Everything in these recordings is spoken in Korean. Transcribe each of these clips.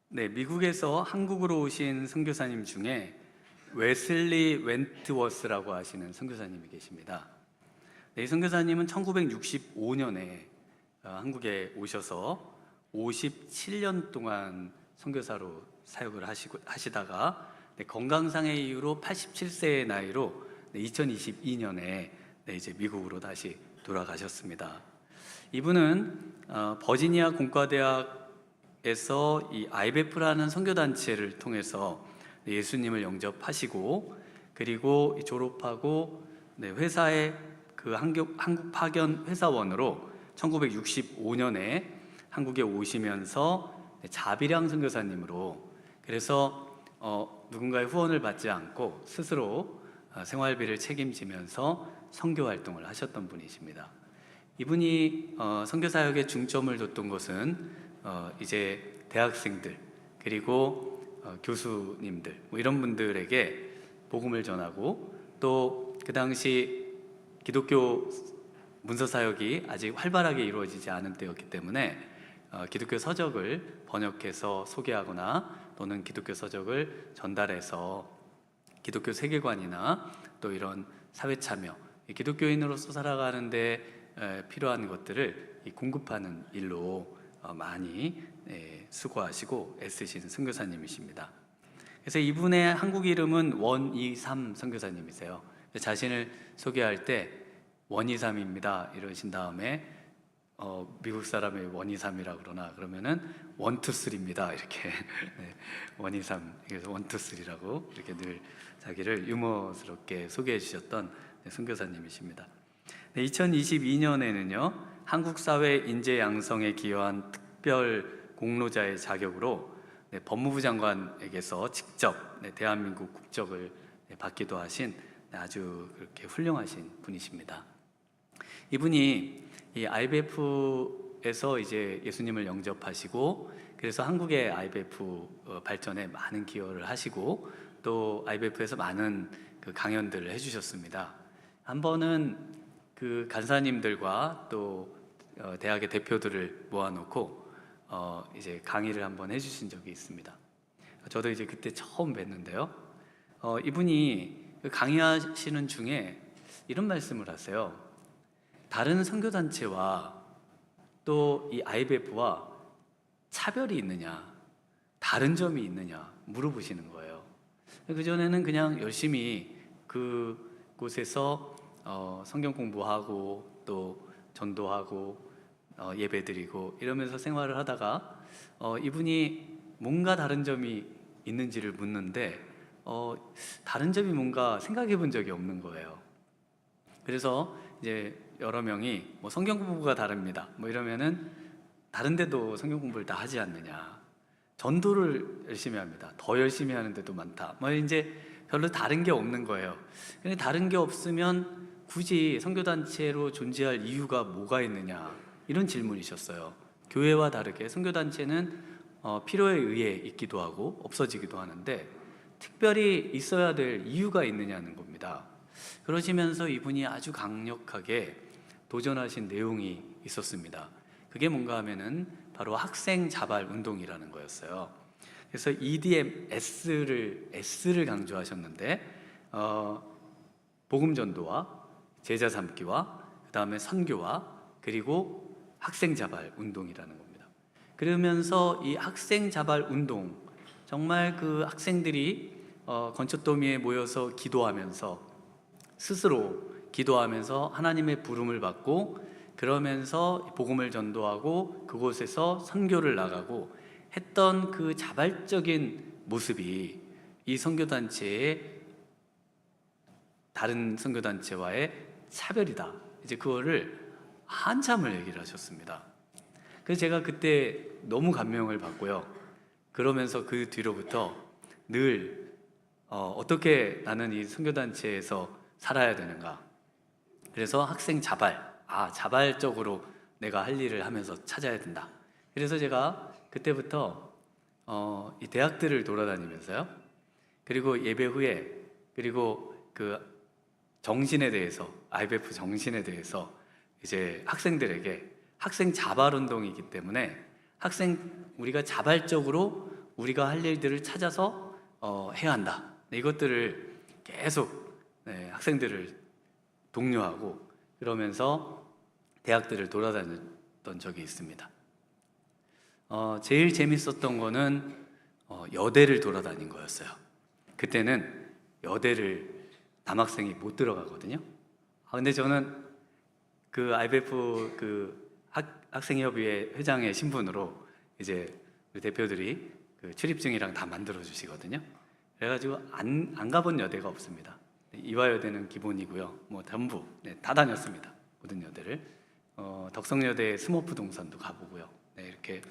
네, 미국에서 한국으로 오신 선교사님 중에 웨슬리 웬트워스라고 하시는 선교사님이 계십니다. 네, 이 선교사님은 1965년에 한국에 오셔서 57년 동안 선교사로 사역을 하시다가 건강상의 이유로 87세의 나이로 2022년에 이제 미국으로 다시 돌아가셨습니다. 이분은 버지니아 공과대학에서 이 IBF라는 선교단체를 통해서 예수님을 영접하시고, 그리고 졸업하고 회사의 그 한국 파견 회사원으로 1965년에 한국에 오시면서 자비량 선교사님으로, 그래서 누군가의 후원을 받지 않고 스스로 생활비를 책임지면서 선교 활동을 하셨던 분이십니다. 이분이 선교 사역에 중점을 뒀던 것은 이제 대학생들, 그리고 교수님들 이런 분들에게 복음을 전하고, 또 그 당시 기독교 문서 사역이 아직 활발하게 이루어지지 않은 때였기 때문에 기독교 서적을 번역해서 소개하거나 또는 기독교 서적을 전달해서 기독교 세계관이나 또 이런 사회 참여, 기독교인으로서 살아가는데 필요한 것들을 공급하는 일로 많이 수고하시고 애쓰신 선교사님이십니다. 그래서 이분의 한국 이름은 원이삼 선교사님이세요. 자신을 소개할 때 원이삼입니다 이러신 다음에 미국 사람이 원이삼이라 그러면은 원투쓰리입니다 이렇게 원이삼, 그래서 원투쓰리라고 이렇게 늘 자기를 유머스럽게 소개해 주셨던 선교사님이십니다. 2022년에는요 한국 사회 인재 양성에 기여한 특별 공로자의 자격으로 법무부 장관에게서 직접 대한민국 국적을 받기도 하신 아주 그렇게 훌륭하신 분이십니다. 이분이 이 IBF에서 이제 예수님을 영접하시고, 그래서 한국의 IBF 발전에 많은 기여를 하시고, 또 IBF에서 많은 그 강연들을 해주셨습니다. 한 번은 그 간사님들과 또 대학의 대표들을 모아놓고 이제 강의를 한번 해주신 적이 있습니다. 저도 이제 그때 처음 뵀는데요. 이분이 강의하시는 중에 이런 말씀을 하세요. 다른 선교단체와 또 이 IBF와 차별이 있느냐, 다른 점이 있느냐 물어보시는 거예요. 그전에는 그냥 열심히 그곳에서 성경 공부하고 또 전도하고 예배드리고 이러면서 생활을 하다가 이분이 뭔가 다른 점이 있는지를 묻는데 다른 점이 뭔가 생각해 본 적이 없는 거예요. 그래서 이제 여러 명이 성경 공부가 다릅니다 이러면은 다른 데도 성경 공부를 다 하지 않느냐, 전도를 열심히 합니다, 더 열심히 하는 데도 많다, 이제 별로 다른 게 없는 거예요. 근데 다른 게 없으면 굳이 선교단체로 존재할 이유가 뭐가 있느냐, 이런 질문이셨어요. 교회와 다르게 선교단체는 필요에 의해 있기도 하고 없어지기도 하는데 특별히 있어야 될 이유가 있느냐는 겁니다. 그러시면서 이분이 아주 강력하게 도전하신 내용이 있었습니다. 그게 뭔가 하면은 바로 학생 자발 운동이라는 거였어요. 그래서 EDM S를 강조하셨는데 복음 전도와 제자 삼기와 그 다음에 선교와 그리고 학생 자발 운동이라는 겁니다. 그러면서 이 학생 자발 운동, 정말 그 학생들이 건초더미에 모여서 기도하면서 스스로 기도하면서 하나님의 부름을 받고, 그러면서 복음을 전도하고 그곳에서 선교를 나가고 했던 그 자발적인 모습이 이 선교단체의 다른 선교단체와의 차별이다, 이제 그거를 한참을 얘기를 하셨습니다. 그래서 제가 그때 너무 감명을 받고요. 그러면서 그 뒤로부터 늘 어떻게 나는 이 선교단체에서 살아야 되는가, 그래서 학생 자발적으로 내가 할 일을 하면서 찾아야 된다. 그래서 제가 그때부터 이 대학들을 돌아다니면서요, 그리고 예배 후에, 그리고 그 정신에 대해서, IBF 정신에 대해서 이제 학생들에게, 학생 자발 운동이기 때문에 우리가 자발적으로 우리가 할 일들을 찾아서 해야 한다. 이것들을 계속 학생들을 독려하고 그러면서 대학들을 돌아다녔던 적이 있습니다. 제일 재밌었던 거는 여대를 돌아다닌 거였어요. 그때는 여대를 남학생이 못 들어가거든요. 근데 저는 그 IBF 그 학생협의회 회장의 신분으로 이제 우리 대표들이 그 출입증이랑 다 만들어 주시거든요. 그래가지고 안 가본 여대가 없습니다. 이화여대는 기본이고요. 뭐 전부 다 다녔습니다. 모든 여대를. 덕성여대 스머프 동산도 가보고요. 이렇게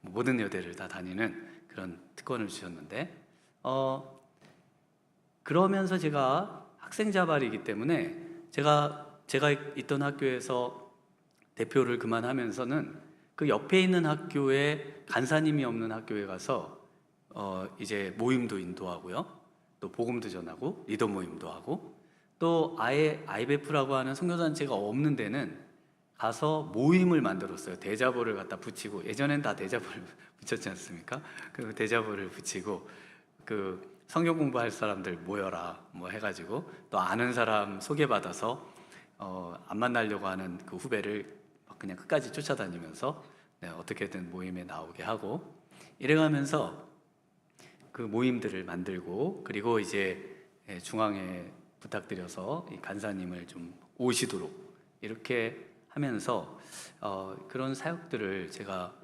모든 여대를 다 다니는 그런 특권을 주셨는데 그러면서 제가 학생 자발이기 때문에 제가 있던 학교에서 대표를 그만하면서는 그 옆에 있는 학교에 간사님이 없는 학교에 가서 이제 모임도 인도하고요. 또 복음도 전하고 리더 모임도 하고 또 아예 IBF라고 하는 선교단체가 없는 데는 가서 모임을 만들었어요. 대자보를 갖다 붙이고, 예전엔 다 대자보를 붙였지 않습니까? 그 대자보를 붙이고 그 성경 공부할 사람들 모여라 뭐 해가지고 또 아는 사람 소개받아서 안 만나려고 하는 그 후배를 그냥 끝까지 쫓아다니면서 어떻게든 모임에 나오게 하고 이래가면서 그 모임들을 만들고 그리고 이제 중앙에 부탁드려서 이 간사님을 좀 오시도록 이렇게 하면서 그런 사역들을 제가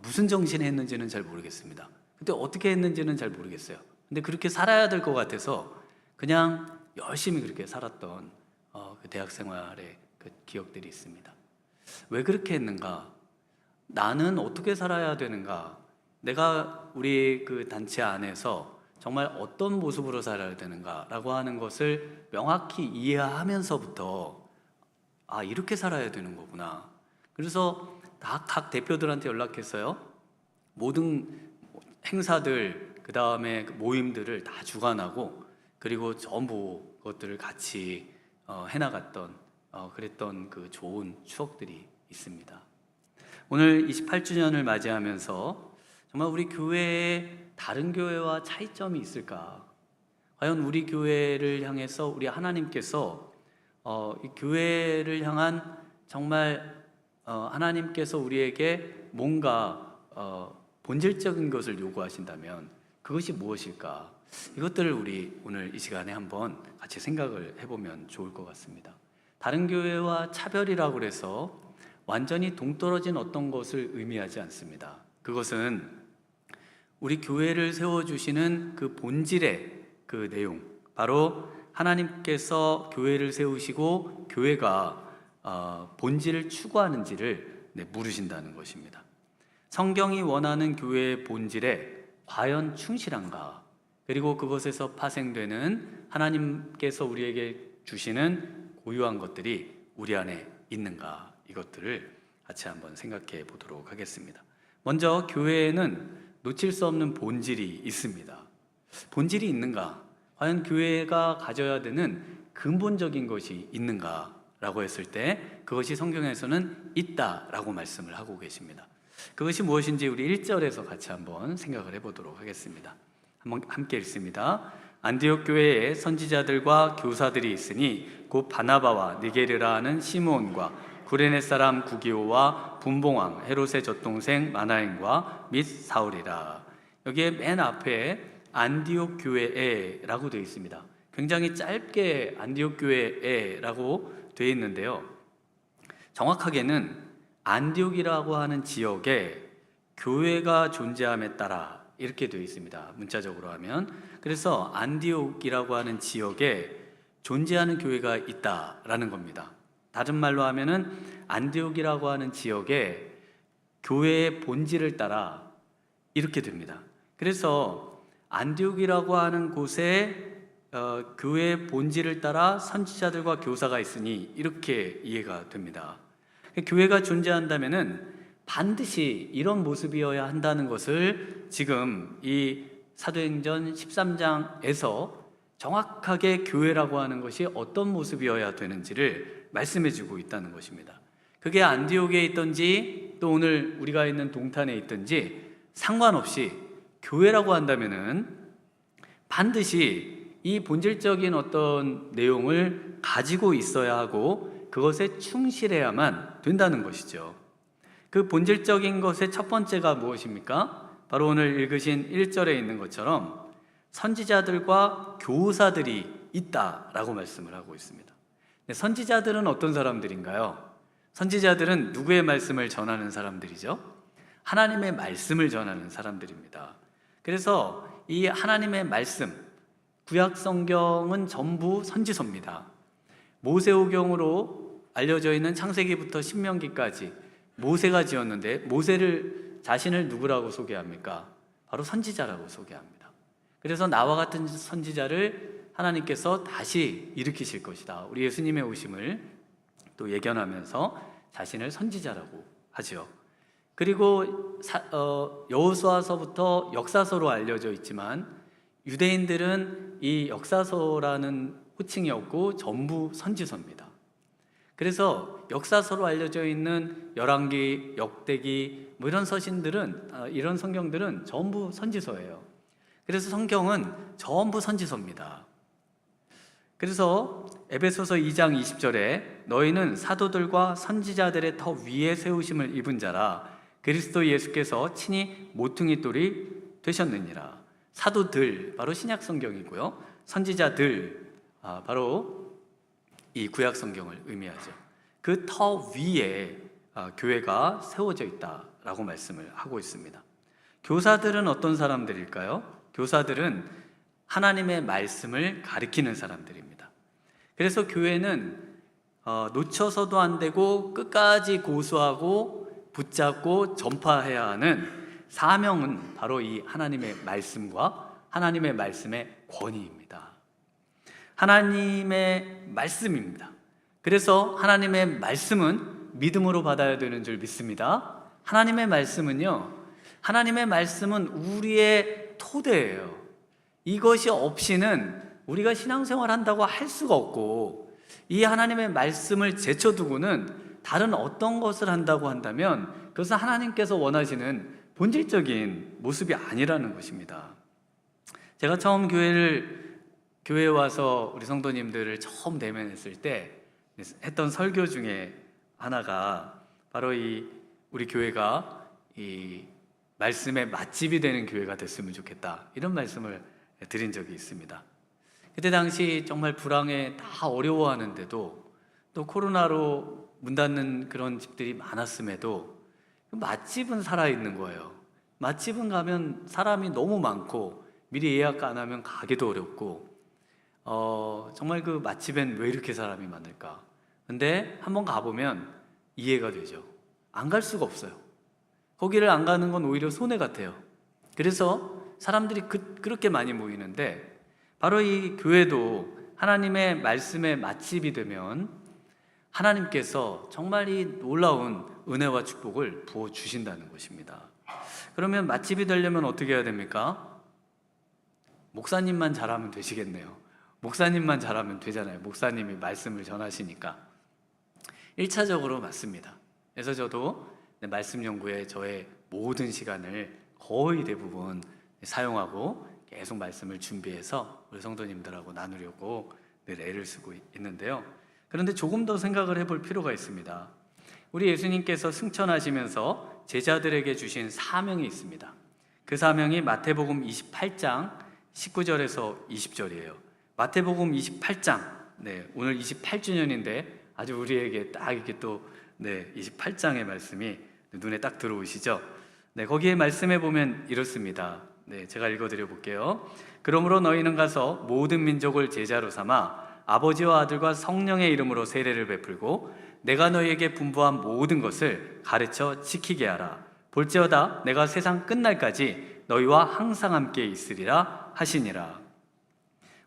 무슨 정신에 했는지는 잘 모르겠습니다. 그때 어떻게 했는지는 잘 모르겠어요. 근데 그렇게 살아야 될 것 같아서 그냥 열심히 그렇게 살았던 그 대학 생활의 그 기억들이 있습니다. 왜 그렇게 했는가? 나는 어떻게 살아야 되는가? 내가 우리 그 단체 안에서 정말 어떤 모습으로 살아야 되는가라고 하는 것을 명확히 이해하면서부터 이렇게 살아야 되는 거구나. 그래서 각 대표들한테 연락했어요. 모든 행사들 그 다음에 모임들을 다 주관하고 그리고 전부 그것들을 같이 해나갔던 그랬던 그 좋은 추억들이 있습니다. 오늘 28주년을 맞이하면서 정말 우리 교회에 다른 교회와 차이점이 있을까? 과연 우리 교회를 향해서 우리 하나님께서 이 교회를 향한 정말 하나님께서 우리에게 뭔가 본질적인 것을 요구하신다면 그것이 무엇일까? 이것들을 우리 오늘 이 시간에 한번 같이 생각을 해보면 좋을 것 같습니다. 다른 교회와 차별이라고 해서 완전히 동떨어진 어떤 것을 의미하지 않습니다. 그것은 우리 교회를 세워주시는 그 본질의 그 내용, 바로 하나님께서 교회를 세우시고 교회가 본질을 추구하는지를 물으신다는 것입니다. 성경이 원하는 교회의 본질에 과연 충실한가? 그리고 그것에서 파생되는 하나님께서 우리에게 주시는 고유한 것들이 우리 안에 있는가? 이것들을 같이 한번 생각해 보도록 하겠습니다. 먼저 교회에는 놓칠 수 없는 본질이 있습니다. 본질이 있는가? 과연 교회가 가져야 되는 근본적인 것이 있는가? 라고 했을 때 그것이 성경에서는 있다라고 말씀을 하고 계십니다. 그것이 무엇인지 우리 1절에서 같이 한번 생각을 해보도록 하겠습니다. 한번 함께 읽습니다. 안디옥 교회에 선지자들과 교사들이 있으니 곧 바나바와 니게르라 하는 시므온과 구레네 사람 구기오와 분봉왕 헤롯의 젖동생 마나엔과 및 사울이라. 여기에 맨 앞에 안디옥 교회에라고 되어 있습니다. 굉장히 짧게 안디옥 교회에라고 되어 있는데요. 정확하게는 안디옥이라고 하는 지역에 교회가 존재함에 따라 이렇게 되어 있습니다. 문자적으로 하면. 그래서 안디옥이라고 하는 지역에 존재하는 교회가 있다라는 겁니다. 다른 말로 하면은 안디옥이라고 하는 지역에 교회의 본질을 따라 이렇게 됩니다. 그래서 안디옥이라고 하는 곳에 교회의 본질을 따라 선지자들과 교사가 있으니 이렇게 이해가 됩니다. 교회가 존재한다면은 반드시 이런 모습이어야 한다는 것을 지금 이 사도행전 13장에서 정확하게 교회라고 하는 것이 어떤 모습이어야 되는지를 말씀해 주고 있다는 것입니다. 그게 안디옥에 있든지 또 오늘 우리가 있는 동탄에 있든지 상관없이 교회라고 한다면은 반드시 이 본질적인 어떤 내용을 가지고 있어야 하고 그것에 충실해야만 된다는 것이죠. 그 본질적인 것의 첫 번째가 무엇입니까? 바로 오늘 읽으신 1절에 있는 것처럼 선지자들과 교사들이 있다라고 말씀을 하고 있습니다. 선지자들은 어떤 사람들인가요? 선지자들은 누구의 말씀을 전하는 사람들이죠? 하나님의 말씀을 전하는 사람들입니다. 그래서 이 하나님의 말씀, 구약 성경은 전부 선지서입니다. 모세오경으로 알려져 있는 창세기부터 신명기까지 모세가 지었는데 모세를 자신을 누구라고 소개합니까? 바로 선지자라고 소개합니다. 그래서 나와 같은 선지자를 하나님께서 다시 일으키실 것이다. 우리 예수님의 오심을 또 예견하면서 자신을 선지자라고 하죠. 그리고 여호수아서부터 역사서로 알려져 있지만 유대인들은 이 역사서라는 호칭이 없고 전부 선지서입니다. 그래서 역사서로 알려져 있는 열왕기, 역대기 이런 서신들은 이런 성경들은 전부 선지서예요. 그래서 성경은 전부 선지서입니다. 그래서 에베소서 2장 20절에 너희는 사도들과 선지자들의 터 위에 세우심을 입은 자라 그리스도 예수께서 친히 모퉁이 돌이 되셨느니라. 사도들 바로 신약 성경이고요. 선지자들 바로 이 구약 성경을 의미하죠. 그 터 위에 교회가 세워져 있다라고 말씀을 하고 있습니다. 교사들은 어떤 사람들일까요? 교사들은 하나님의 말씀을 가리키는 사람들입니다. 그래서 교회는 놓쳐서도 안 되고 끝까지 고수하고 붙잡고 전파해야 하는 사명은 바로 이 하나님의 말씀과 하나님의 말씀의 권위입니다. 하나님의 말씀입니다. 그래서 하나님의 말씀은 믿음으로 받아야 되는 줄 믿습니다. 하나님의 말씀은요, 하나님의 말씀은 우리의 토대예요. 이것이 없이는 우리가 신앙생활 한다고 할 수가 없고, 이 하나님의 말씀을 제쳐두고는 다른 어떤 것을 한다고 한다면 그것은 하나님께서 원하시는 본질적인 모습이 아니라는 것입니다. 제가 처음 교회에 와서 우리 성도님들을 처음 대면했을 때 했던 설교 중에 하나가 바로 우리 교회가 이 말씀의 맛집이 되는 교회가 됐으면 좋겠다, 이런 말씀을 드린 적이 있습니다. 그때 당시 정말 불황에 다 어려워하는데도 또 코로나로 문 닫는 그런 집들이 많았음에도 맛집은 살아있는 거예요. 맛집은 가면 사람이 너무 많고 미리 예약 안 하면 가기도 어렵고 정말 그 맛집엔 왜 이렇게 사람이 많을까? 근데 한번 가보면 이해가 되죠. 안 갈 수가 없어요. 거기를 안 가는 건 오히려 손해 같아요. 그래서 사람들이 그렇게 많이 모이는데 바로 이 교회도 하나님의 말씀의 맛집이 되면 하나님께서 정말 이 놀라운 은혜와 축복을 부어주신다는 것입니다. 그러면 맛집이 되려면 어떻게 해야 됩니까? 목사님만 잘하면 되시겠네요. 목사님만 잘하면 되잖아요. 목사님이 말씀을 전하시니까. 1차적으로 맞습니다. 그래서 저도 말씀 연구에 저의 모든 시간을 거의 대부분 사용하고 계속 말씀을 준비해서 우리 성도님들하고 나누려고 늘 애를 쓰고 있는데요. 그런데 조금 더 생각을 해볼 필요가 있습니다. 우리 예수님께서 승천하시면서 제자들에게 주신 사명이 있습니다. 그 사명이 마태복음 28장 19절에서 20절이에요. 마태복음 28장, 오늘 28주년인데 아주 우리에게 딱 이렇게 또 28장의 말씀이 눈에 딱 들어오시죠? 거기에 말씀해 보면 이렇습니다. 제가 읽어드려 볼게요. 그러므로 너희는 가서 모든 민족을 제자로 삼아 아버지와 아들과 성령의 이름으로 세례를 베풀고 내가 너희에게 분부한 모든 것을 가르쳐 지키게 하라. 볼지어다 내가 세상 끝날까지 너희와 항상 함께 있으리라 하시니라.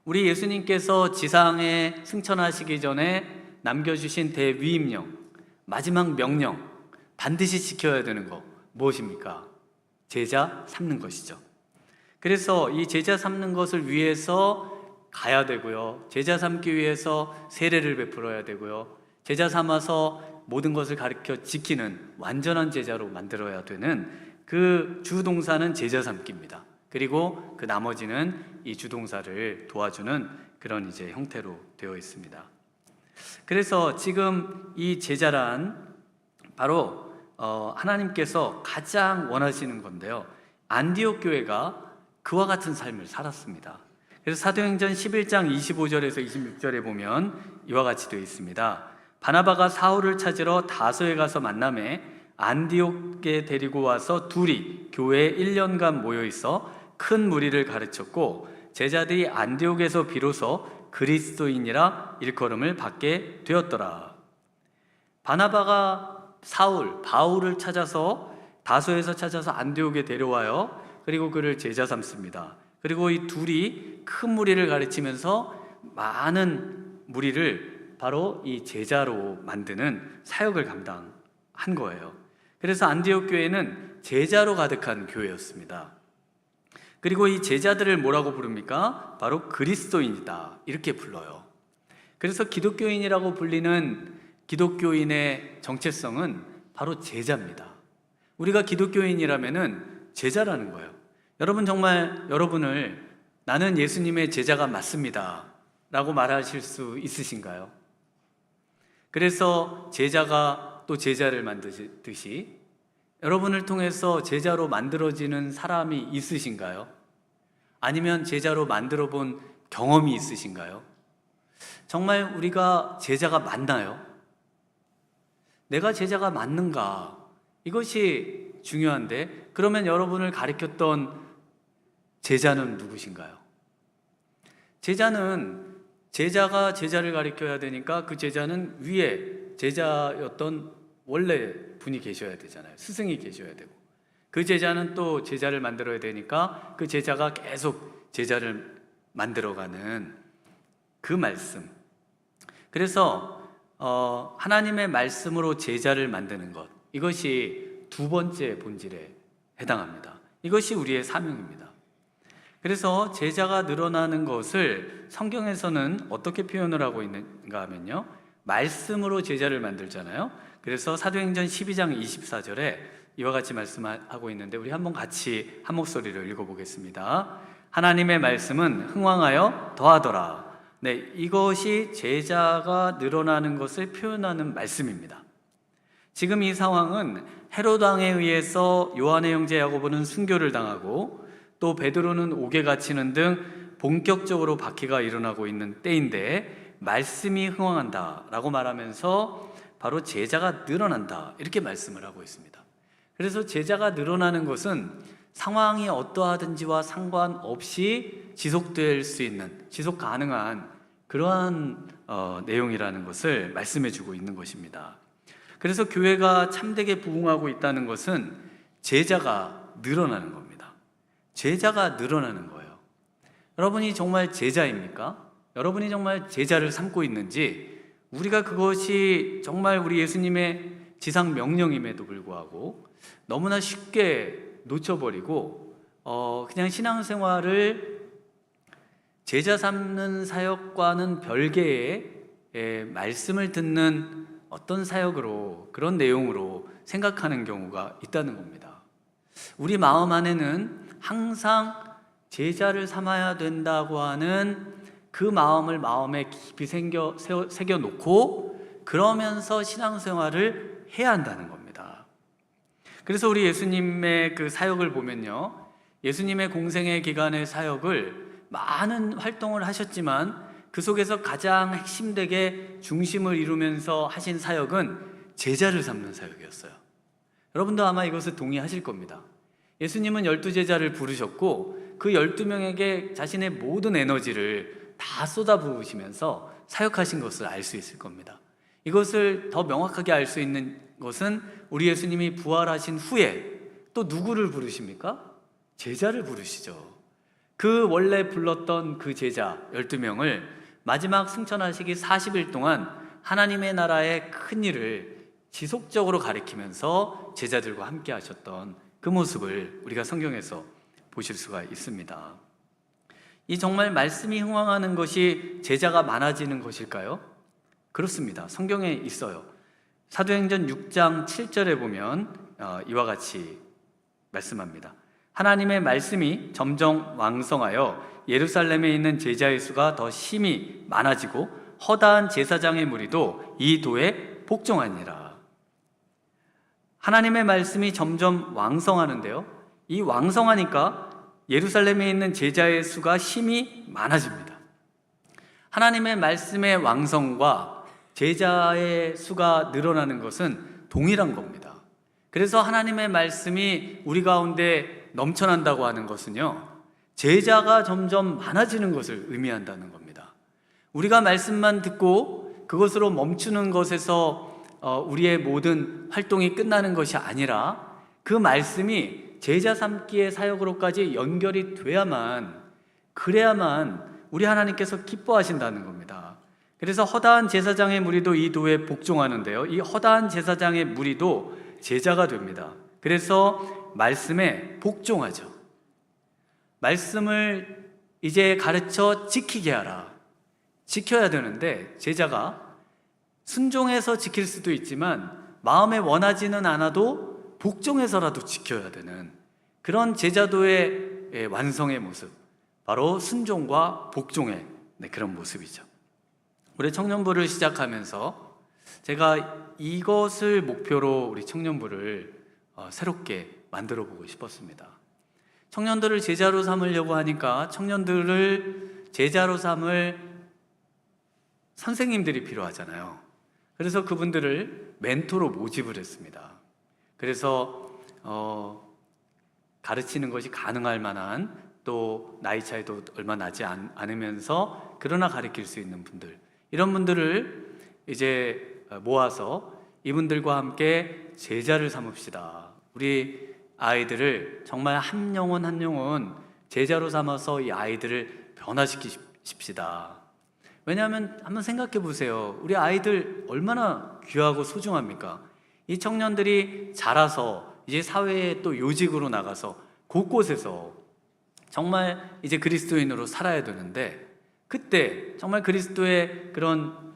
우리 예수님께서 지상에 승천하시기 전에 남겨주신 대위임령, 마지막 명령, 반드시 지켜야 되는 거 무엇입니까? 제자 삼는 것이죠. 그래서 이 제자 삼는 것을 위해서 가야 되고요, 제자 삼기 위해서 세례를 베풀어야 되고요, 제자 삼아서 모든 것을 가르쳐 지키는 완전한 제자로 만들어야 되는 그 주동사는 제자 삼기입니다. 그리고 그 나머지는 이 주동사를 도와주는 그런 이제 형태로 되어 있습니다. 그래서 지금 이 제자란 바로 하나님께서 가장 원하시는 건데요. 안디옥 교회가 그와 같은 삶을 살았습니다. 그래서 사도행전 11장 25절에서 26절에 보면 이와 같이 되어 있습니다. 바나바가 사울을 찾으러 다소에 가서 만남에 안디옥에 데리고 와서 둘이 교회에 1년간 모여 있어 큰 무리를 가르쳤고 제자들이 안디옥에서 비로소 그리스도인이라 일컬음을 받게 되었더라. 바나바가 바울을 찾아서 다소에서 찾아서 안디옥에 데려와요. 그리고 그를 제자 삼습니다. 그리고 이 둘이 큰 무리를 가르치면서 많은 무리를 바로 이 제자로 만드는 사역을 감당한 거예요. 그래서 안디옥 교회는 제자로 가득한 교회였습니다. 그리고 이 제자들을 뭐라고 부릅니까? 바로 그리스도인이다 이렇게 불러요. 그래서 기독교인이라고 불리는 기독교인의 정체성은 바로 제자입니다. 우리가 기독교인이라면은 제자라는 거예요. 여러분 정말 여러분을 나는 예수님의 제자가 맞습니다 라고 말하실 수 있으신가요? 그래서 제자가 또 제자를 만드듯이 여러분을 통해서 제자로 만들어지는 사람이 있으신가요? 아니면 제자로 만들어 본 경험이 있으신가요? 정말 우리가 제자가 맞나요? 내가 제자가 맞는가? 이것이 중요한데, 그러면 여러분을 가르쳤던 제자는 누구신가요? 제자가 제자를 가르쳐야 되니까 그 제자는 위에 제자였던 원래 분이 계셔야 되잖아요. 스승이 계셔야 되고, 그 제자는 또 제자를 만들어야 되니까 그 제자가 계속 제자를 만들어가는 그 말씀. 그래서 하나님의 말씀으로 제자를 만드는 것, 이것이 두 번째 본질에 해당합니다. 이것이 우리의 사명입니다. 그래서 제자가 늘어나는 것을 성경에서는 어떻게 표현을 하고 있는가 하면요, 말씀으로 제자를 만들잖아요. 그래서 사도행전 12장 24절에 이와 같이 말씀하고 있는데, 우리 한번 같이 한 목소리로 읽어보겠습니다. 하나님의 말씀은 흥왕하여 더하더라. 네, 이것이 제자가 늘어나는 것을 표현하는 말씀입니다. 지금 이 상황은 헤롯 왕에 의해서 요한의 형제 야고보는 순교를 당하고 또 베드로는 옥에 갇히는 등 본격적으로 박해가 일어나고 있는 때인데, 말씀이 흥왕한다 라고 말하면서 바로 제자가 늘어난다 이렇게 말씀을 하고 있습니다. 그래서 제자가 늘어나는 것은 상황이 어떠하든지와 상관없이 지속될 수 있는, 지속 가능한 그러한 내용이라는 것을 말씀해 주고 있는 것입니다. 그래서 교회가 참되게 부흥하고 있다는 것은 제자가 늘어나는 겁니다. 제자가 늘어나는 거예요. 여러분이 정말 제자입니까? 여러분이 정말 제자를 삼고 있는지, 우리가 그것이 정말 우리 예수님의 지상 명령임에도 불구하고 너무나 쉽게 놓쳐버리고 그냥 신앙생활을 제자 삼는 사역과는 별개의 말씀을 듣는 어떤 사역으로, 그런 내용으로 생각하는 경우가 있다는 겁니다. 우리 마음 안에는 항상 제자를 삼아야 된다고 하는 그 마음을 마음에 깊이 새겨놓고 그러면서 신앙생활을 해야 한다는 겁니다. 그래서 우리 예수님의 그 사역을 보면요, 예수님의 공생의 기간의 사역을 많은 활동을 하셨지만 그 속에서 가장 핵심되게 중심을 이루면서 하신 사역은 제자를 삼는 사역이었어요. 여러분도 아마 이것을 동의하실 겁니다. 예수님은 12제자를 부르셨고 그 12명에게 자신의 모든 에너지를 다 쏟아부으시면서 사역하신 것을 알 수 있을 겁니다. 이것을 더 명확하게 알 수 있는 것은 우리 예수님이 부활하신 후에 또 누구를 부르십니까? 제자를 부르시죠. 그 원래 불렀던 그 제자 12명을 마지막 승천하시기 40일 동안 하나님의 나라의 큰 일을 지속적으로 가리키면서 제자들과 함께 하셨던 그 모습을 우리가 성경에서 보실 수가 있습니다. 이 정말 말씀이 흥왕하는 것이 제자가 많아지는 것일까요? 그렇습니다. 성경에 있어요. 사도행전 6장 7절에 보면 이와 같이 말씀합니다. 하나님의 말씀이 점점 왕성하여 예루살렘에 있는 제자의 수가 더 심히 많아지고 허다한 제사장의 무리도 이 도에 복종하니라. 하나님의 말씀이 점점 왕성하는데요, 이 왕성하니까 예루살렘에 있는 제자의 수가 심히 많아집니다. 하나님의 말씀의 왕성과 제자의 수가 늘어나는 것은 동일한 겁니다. 그래서 하나님의 말씀이 우리 가운데 넘쳐난다고 하는 것은요, 제자가 점점 많아지는 것을 의미한다는 겁니다. 우리가 말씀만 듣고 그것으로 멈추는 것에서 우리의 모든 활동이 끝나는 것이 아니라 그 말씀이 제자 삼기의 사역으로까지 연결이 그래야만 우리 하나님께서 기뻐하신다는 겁니다. 그래서 허다한 제사장의 무리도 이 도에 복종하는데요, 이 허다한 제사장의 무리도 제자가 됩니다. 그래서 말씀에 복종하죠. 말씀을 이제 가르쳐 지키게 하라. 지켜야 되는데 제자가 순종해서 지킬 수도 있지만 마음에 원하지는 않아도 복종해서라도 지켜야 되는 그런 제자도의 완성의 모습, 바로 순종과 복종의 그런 모습이죠. 우리 청년부를 시작하면서 제가 이것을 목표로 우리 청년부를 새롭게 만들어 보고 싶었습니다. 청년들을 제자로 삼으려고 하니까 청년들을 제자로 삼을 선생님들이 필요하잖아요. 그래서 그분들을 멘토로 모집을 했습니다. 그래서 가르치는 것이 가능할 만한, 또 나이 차이도 얼마 나지 않으면서 그러나 가르칠 수 있는 분들, 이런 분들을 이제 모아서 이분들과 함께 제자를 삼읍시다. 우리 아이들을 정말 한 영혼 한 영혼 제자로 삼아서 이 아이들을 변화시키십시다. 왜냐하면 한번 생각해 보세요. 우리 아이들 얼마나 귀하고 소중합니까? 이 청년들이 자라서 이제 사회에 또 요직으로 나가서 곳곳에서 정말 이제 그리스도인으로 살아야 되는데, 그때 정말 그리스도의 그런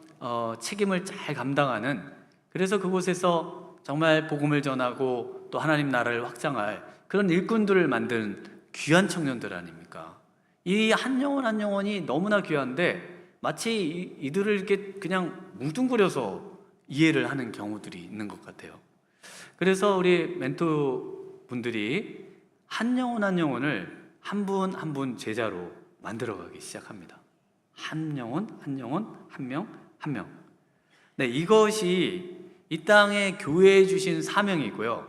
책임을 잘 감당하는, 그래서 그곳에서 정말 복음을 전하고 또 하나님 나라를 확장할 그런 일꾼들을 만든 귀한 청년들 아닙니까? 이 한 영혼 한 영혼이 너무나 귀한데 마치 이들을 이렇게 그냥 뭉뚱그려서 이해를 하는 경우들이 있는 것 같아요. 그래서 우리 멘토 분들이 한 영혼 한 영혼을 한 분 한 분 제자로 만들어가기 시작합니다. 한 영혼 한 영혼 한 명 한 명. 네, 이것이 이 땅에 교회에 주신 사명이고요,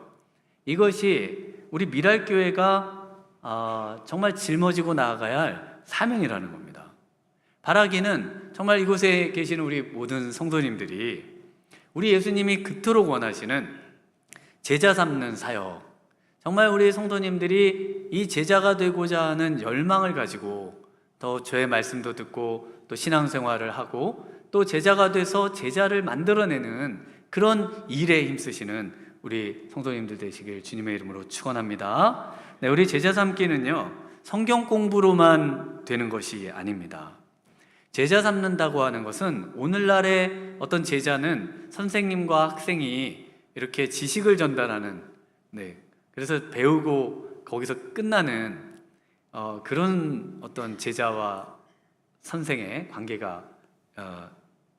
이것이 우리 미랄교회가 정말 짊어지고 나아가야 할 사명이라는 겁니다. 바라기는 정말 이곳에 계시는 우리 모든 성도님들이 우리 예수님이 그토록 원하시는 제자 삼는 사역, 정말 우리 성도님들이 이 제자가 되고자 하는 열망을 가지고 더 저의 말씀도 듣고 또 신앙생활을 하고 또 제자가 돼서 제자를 만들어내는 그런 일에 힘쓰시는 우리 성도님들 되시길 주님의 이름으로 축원합니다. 네, 우리 제자 삼기는요, 성경 공부로만 되는 것이 아닙니다. 제자 삼는다고 하는 것은, 오늘날의 어떤 제자는 선생님과 학생이 이렇게 지식을 전달하는, 그래서 배우고 거기서 끝나는 그런 어떤 제자와 선생의 관계가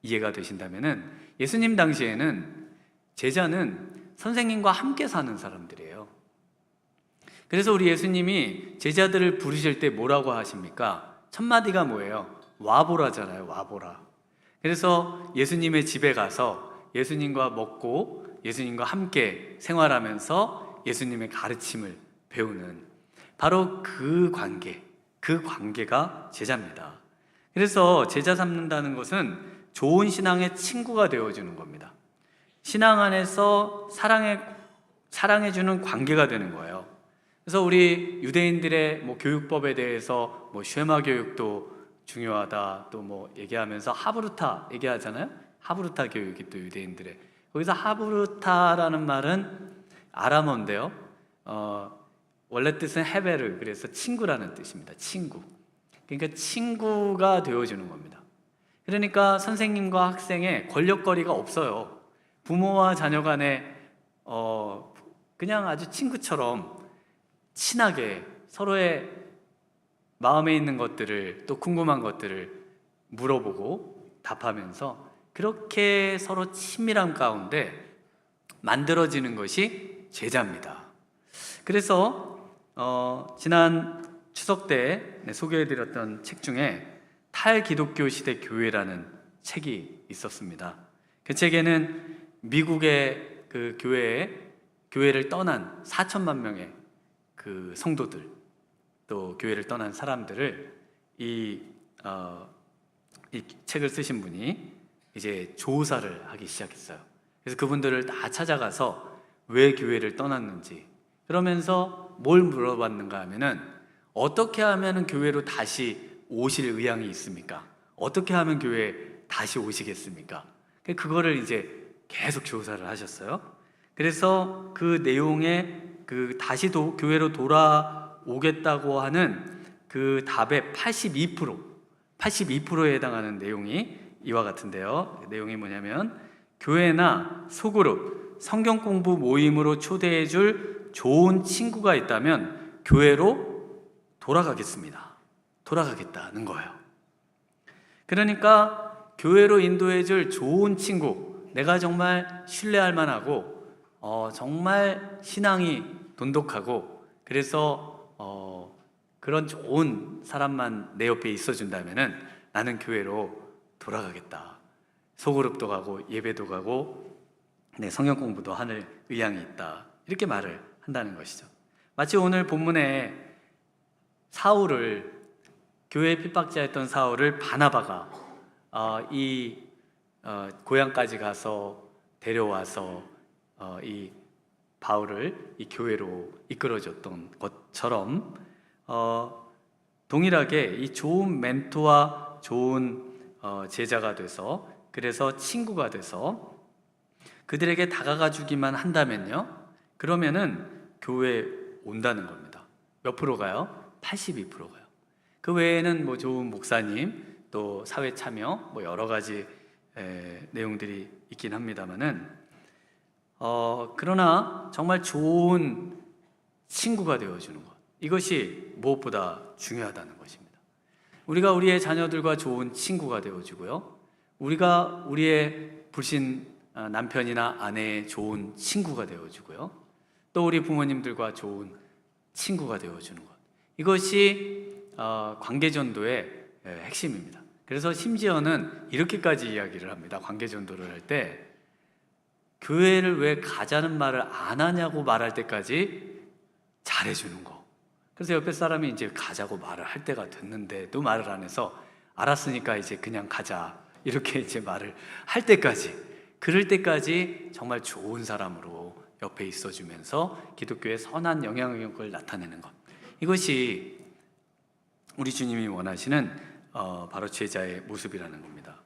이해가 되신다면은, 예수님 당시에는 제자는 선생님과 함께 사는 사람들이에요. 그래서 우리 예수님이 제자들을 부르실 때 뭐라고 하십니까? 첫 마디가 뭐예요? 와보라잖아요. 와보라. 그래서 예수님의 집에 가서 예수님과 먹고 예수님과 함께 생활하면서 예수님의 가르침을 배우는 바로 그 관계가 제자입니다. 그래서 제자 삼는다는 것은 좋은 신앙의 친구가 되어주는 겁니다. 신앙 안에서 사랑해주는 관계가 되는 거예요. 그래서 우리 유대인들의 교육법에 대해서 쉐마 교육도 중요하다, 또 얘기하면서 하브루타 얘기하잖아요. 하브루타 교육이 또 유대인들의, 거기서 하브루타라는 말은 아람어인데요, 원래 뜻은 헤베르, 그래서 친구라는 뜻입니다. 친구. 그러니까 친구가 되어주는 겁니다. 그러니까 선생님과 학생의 권력거리가 없어요. 부모와 자녀 간에 그냥 아주 친구처럼 친하게 서로의 마음에 있는 것들을, 또 궁금한 것들을 물어보고 답하면서 그렇게 서로 친밀함 가운데 만들어지는 것이 제자입니다. 그래서 지난 추석 때 소개해드렸던 책 중에 탈기독교 시대 교회라는 책이 있었습니다. 그 책에는 미국의 그 교회를 떠난 4천만 명의 그 성도들, 또 교회를 떠난 사람들을 이 책을 쓰신 분이 이제 조사를 하기 시작했어요. 그래서 그분들을 다 찾아가서 왜 교회를 떠났는지, 그러면서 뭘 물어봤는가 하면은 어떻게 하면은 교회로 다시 오실 의향이 있습니까? 어떻게 하면 교회에 다시 오시겠습니까? 그거를 이제 계속 조사를 하셨어요. 그래서 그 내용에 그 다시 교회로 돌아오겠다고 하는 그 답의 82%에 해당하는 내용이 이와 같은데요. 내용이 뭐냐면, 교회나 소그룹, 성경 공부 모임으로 초대해 줄 좋은 친구가 있다면 교회로 돌아가겠다는 거예요. 그러니까 교회로 인도해 줄 좋은 친구, 내가 정말 신뢰할 만하고 정말 신앙이 돈독하고, 그래서 그런 좋은 사람만 내 옆에 있어준다면은 나는 교회로 돌아가겠다. 소그룹도 가고 예배도 가고 성경 공부도 하는 의향이 있다. 이렇게 말을 한다는 것이죠. 마치 오늘 본문에 교회에 핍박자였던 사울을 바나바가 고향까지 가서 데려와서 이 바울을 이 교회로 이끌어줬던 것처럼 동일하게 이 좋은 멘토와 좋은 제자가 돼서, 그래서 친구가 돼서 그들에게 다가가 주기만 한다면요, 그러면은 교회에 온다는 겁니다. 몇 프로 가요? 82% 가요. 그 외에는 뭐 좋은 목사님, 또 사회 참여, 뭐 여러 가지 내용들이 있긴 합니다만은 그러나 정말 좋은 친구가 되어주는 것, 이것이 무엇보다 중요하다는 것입니다. 우리가 우리의 자녀들과 좋은 친구가 되어주고요, 우리가 우리의 불신 남편이나 아내의 좋은 친구가 되어주고요, 또 우리 부모님들과 좋은 친구가 되어주는 것, 이것이 관계전도의 핵심입니다. 그래서 심지어는 이렇게까지 이야기를 합니다. 관계전도를 할 때 교회를 왜 가자는 말을 안 하냐고 말할 때까지 잘해주는 거. 그래서 옆에 사람이 이제 가자고 말을 할 때가 됐는데도 말을 안 해서, 알았으니까 이제 그냥 가자 이렇게 이제 말을 할 때까지, 그럴 때까지 정말 좋은 사람으로 옆에 있어주면서 기독교의 선한 영향력을 나타내는 것, 이것이 우리 주님이 원하시는 바로 제자의 모습이라는 겁니다.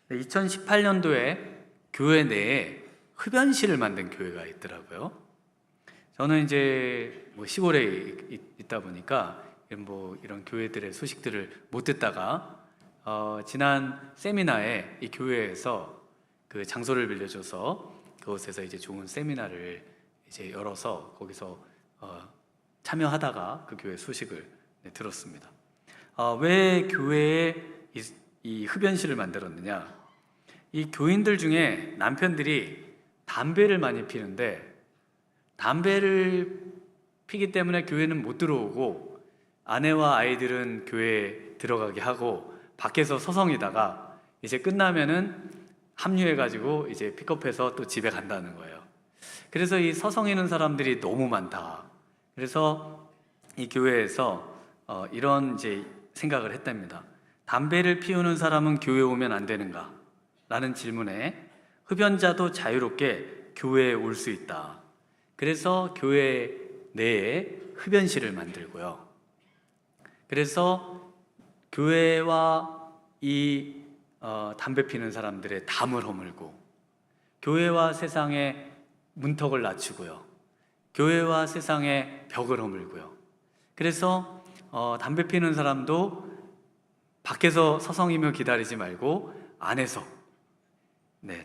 2018년도에 교회 내에 흡연실을 만든 교회가 있더라고요. 저는 이제 시골에 있다 보니까 이런 교회들의 소식들을 못 듣다가 지난 세미나에 이 교회에서 그 장소를 빌려줘서 그곳에서 이제 좋은 세미나를 이제 열어서 거기서 참여하다가 그 교회 소식을 들었습니다. 왜 교회에 이 흡연실을 만들었느냐? 이 교인들 중에 남편들이 담배를 많이 피는데, 담배를 피기 때문에 교회는 못 들어오고, 아내와 아이들은 교회에 들어가게 하고 밖에서 서성이다가 이제 끝나면은 합류해가지고 이제 픽업해서 또 집에 간다는 거예요. 그래서 이 서성이는 사람들이 너무 많다. 그래서 이 교회에서 이런 이제 생각을 했답니다. 담배를 피우는 사람은 교회에 오면 안 되는가? 라는 질문에 흡연자도 자유롭게 교회에 올 수 있다. 그래서 교회 내에 흡연실을 만들고요. 그래서 교회와 이 담배 피는 사람들의 담을 허물고, 교회와 세상의 문턱을 낮추고요, 교회와 세상의 벽을 허물고요. 그래서 담배 피는 사람도 밖에서 서성이며 기다리지 말고 안에서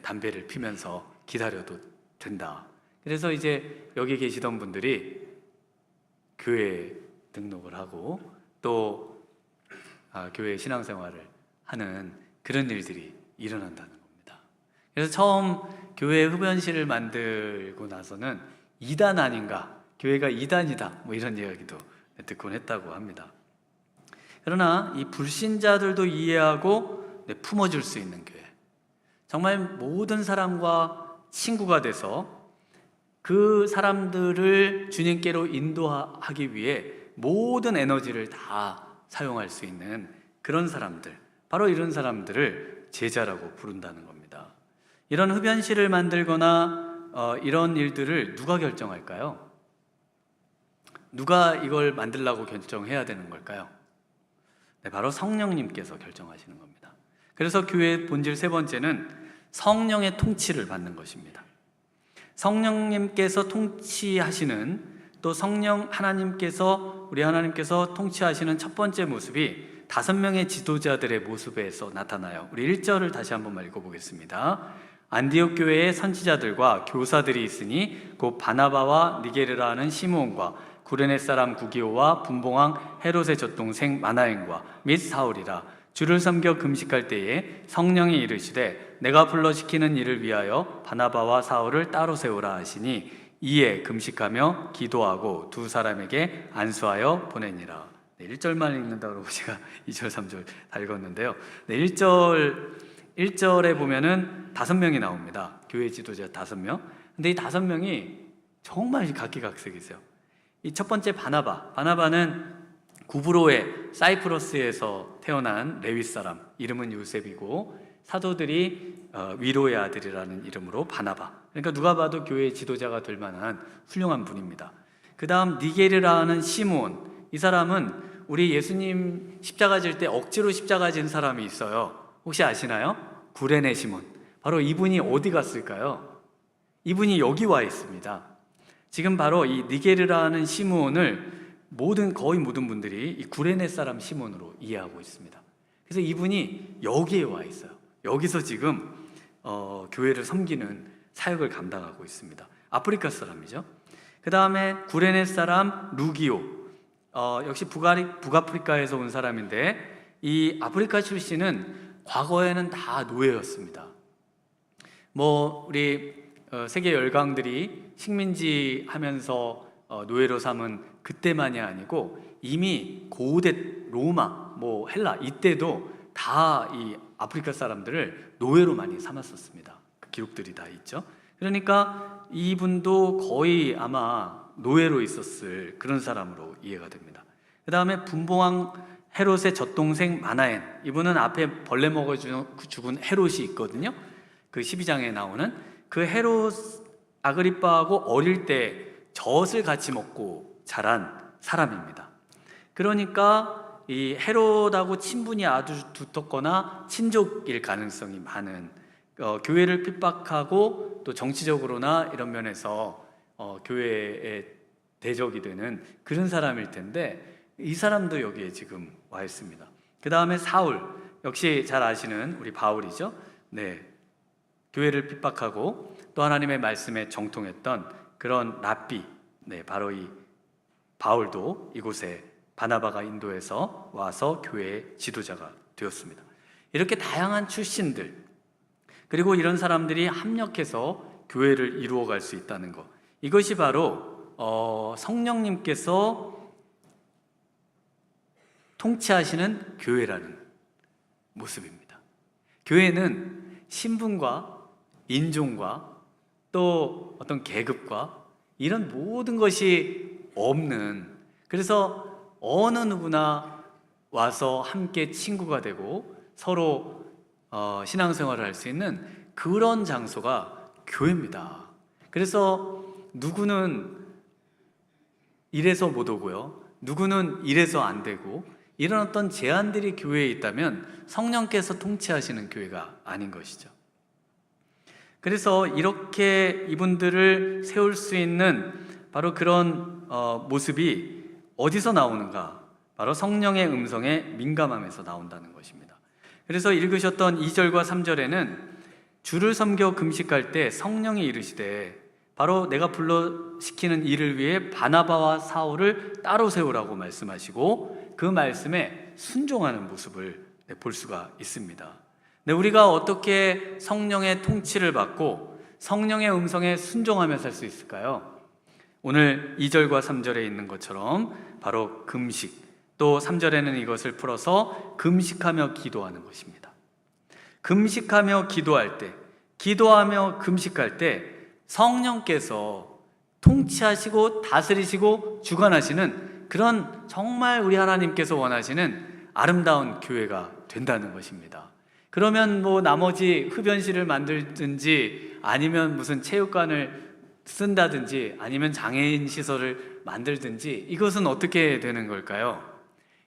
담배를 피면서 기다려도 된다. 그래서 이제 여기 계시던 분들이 교회에 등록을 하고 또 교회 신앙생활을 하는 그런 일들이 일어난다는 겁니다. 그래서 처음 교회 흡연실을 만들고 나서는 이단 아닌가, 교회가 이단이다, 뭐 이런 이야기도 듣곤 했다고 합니다. 그러나 이 불신자들도 이해하고 품어줄 수 있는 교회, 정말 모든 사람과 친구가 돼서 그 사람들을 주님께로 인도하기 위해 모든 에너지를 다 사용할 수 있는 그런 사람들, 바로 이런 사람들을 제자라고 부른다는 겁니다. 이런 흡연실을 만들거나 이런 일들을 누가 결정할까요? 누가 이걸 만들라고 결정해야 되는 걸까요? 네, 바로 성령님께서 결정하시는 겁니다. 그래서 교회의 본질 세 번째는 성령의 통치를 받는 것입니다. 성령님께서 통치하시는, 또 성령 하나님께서, 우리 하나님께서 통치하시는 첫 번째 모습이 5명의 지도자들의 모습에서 나타나요. 우리 1절을 다시 한번 읽어보겠습니다. 안디옥 교회에 선지자들과 교사들이 있으니 곧 바나바와 니게르라 하는 시므온과 구레네 사람 구기오와 분봉왕 헤롯의 젖동생 마나엔과 및 사울이라. 주를 섬겨 금식할 때에 성령이 이르시되 내가 불러 시키는 일을 위하여 바나바와 사울을 따로 세우라 하시니 이에 금식하며 기도하고 두 사람에게 안수하여 보내니라. 네, 1절만 읽는다고 그러고 제가 2절 3절 다 읽었는데요. 네, 1절에 보면은 5명이 나옵니다. 교회 지도자 5명. 근데 이 5명이 정말 각기각색이세요. 이 첫 번째 바나바는 구브로의 사이프러스에서 태어난 레위 사람, 이름은 요셉이고 사도들이 위로의 아들이라는 이름으로 바나바. 그러니까 누가 봐도 교회의 지도자가 될 만한 훌륭한 분입니다. 그 다음 니게르라는 시므온, 이 사람은 우리 예수님 십자가 질 때 억지로 십자가 진 사람이 있어요. 혹시 아시나요? 구레네 시몬. 바로 이분이 어디 갔을까요? 이분이 여기 와 있습니다. 지금 바로 이 니게르라는 시므온을 거의 모든 분들이 이 구레네 사람 시몬으로 이해하고 있습니다. 그래서 이분이 여기에 와 있어요. 여기서 지금 교회를 섬기는 사역을 감당하고 있습니다. 아프리카 사람이죠. 그 다음에 구레네 사람 루기오, 역시 북아프리카에서 온 사람인데 이 아프리카 출신은 과거에는 다 노예였습니다. 우리 세계 열강들이 식민지 하면서 노예로 삼은 그때만이 아니고 이미 고대 로마, 헬라 이때도 다 이 아프리카 사람들을 노예로 많이 삼았었습니다. 그 기록들이 다 있죠. 그러니까 이분도 거의 아마 노예로 있었을 그런 사람으로 이해가 됩니다. 그 다음에 분봉왕 헤롯의 젖동생 마나엔, 이분은 앞에 벌레 먹어 죽은 헤롯이 있거든요. 그 12장에 나오는 그 헤롯 아그리빠하고 어릴 때 젖을 같이 먹고 자란 사람입니다. 그러니까 이 헤롯하고 친분이 아주 두텁거나 친족일 가능성이 많은, 교회를 핍박하고 또 정치적으로나 이런 면에서 교회의 대적이 되는 그런 사람일 텐데 이 사람도 여기에 지금 와 있습니다. 그 다음에 사울, 역시 잘 아시는 우리 바울이죠. 네, 교회를 핍박하고 또 하나님의 말씀에 정통했던 그런 랍비, 네, 바로 이 바울도 이곳에 바나바가 인도해서 와서 교회의 지도자가 되었습니다. 이렇게 다양한 출신들, 그리고 이런 사람들이 합력해서 교회를 이루어갈 수 있다는 것, 이것이 바로 성령님께서 통치하시는 교회라는 모습입니다. 교회는 신분과 인종과 또 어떤 계급과 이런 모든 것이 없는, 그래서 어느 누구나 와서 함께 친구가 되고 서로 신앙생활을 할 수 있는 그런 장소가 교회입니다. 그래서 누구는 이래서 못 오고요, 누구는 이래서 안 되고, 이런 어떤 제한들이 교회에 있다면 성령께서 통치하시는 교회가 아닌 것이죠. 그래서 이렇게 이분들을 세울 수 있는 바로 그런 모습이 어디서 나오는가? 바로 성령의 음성에 민감함에서 나온다는 것입니다. 그래서 읽으셨던 2절과 3절에는 주를 섬겨 금식할 때 성령이 이르시되 바로 내가 불러시키는 일을 위해 바나바와 사울을 따로 세우라고 말씀하시고 그 말씀에 순종하는 모습을 볼 수가 있습니다. 우리가 어떻게 성령의 통치를 받고 성령의 음성에 순종하며 살 수 있을까요? 오늘 2절과 3절에 있는 것처럼 바로 금식, 또 3절에는 이것을 풀어서 금식하며 기도하는 것입니다. 금식하며 기도할 때, 기도하며 금식할 때 성령께서 통치하시고 다스리시고 주관하시는 그런 정말 우리 하나님께서 원하시는 아름다운 교회가 된다는 것입니다. 그러면 나머지 흡연실을 만들든지 아니면 무슨 체육관을 쓴다든지 아니면 장애인 시설을 만들든지 이것은 어떻게 되는 걸까요?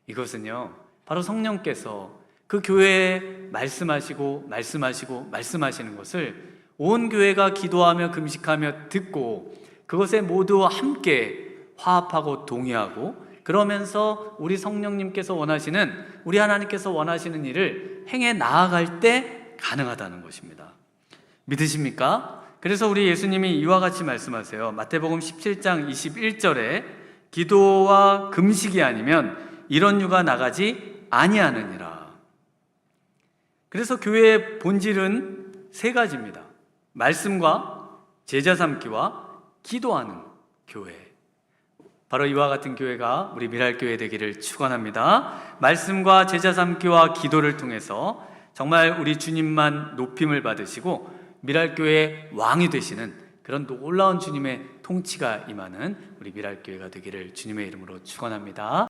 이것은요, 바로 성령께서 그 교회에 말씀하시고 말씀하시는 것을 온 교회가 기도하며 금식하며 듣고 그것에 모두 함께 화합하고 동의하고 그러면서 우리 성령님께서 원하시는, 우리 하나님께서 원하시는 일을 행해 나아갈 때 가능하다는 것입니다. 믿으십니까? 그래서 우리 예수님이 이와 같이 말씀하세요. 마태복음 17장 21절에 기도와 금식이 아니면 이런 유가 나가지 아니하느니라. 그래서 교회의 본질은 세 가지입니다. 말씀과 제자 삼기와 기도하는 교회. 바로 이와 같은 교회가 우리 미랄교회 되기를 축원합니다. 말씀과 제자 삼기와 기도를 통해서 정말 우리 주님만 높임을 받으시고 미랄교회의 왕이 되시는 그런 놀라운 주님의 통치가 임하는 우리 미랄교회가 되기를 주님의 이름으로 축원합니다.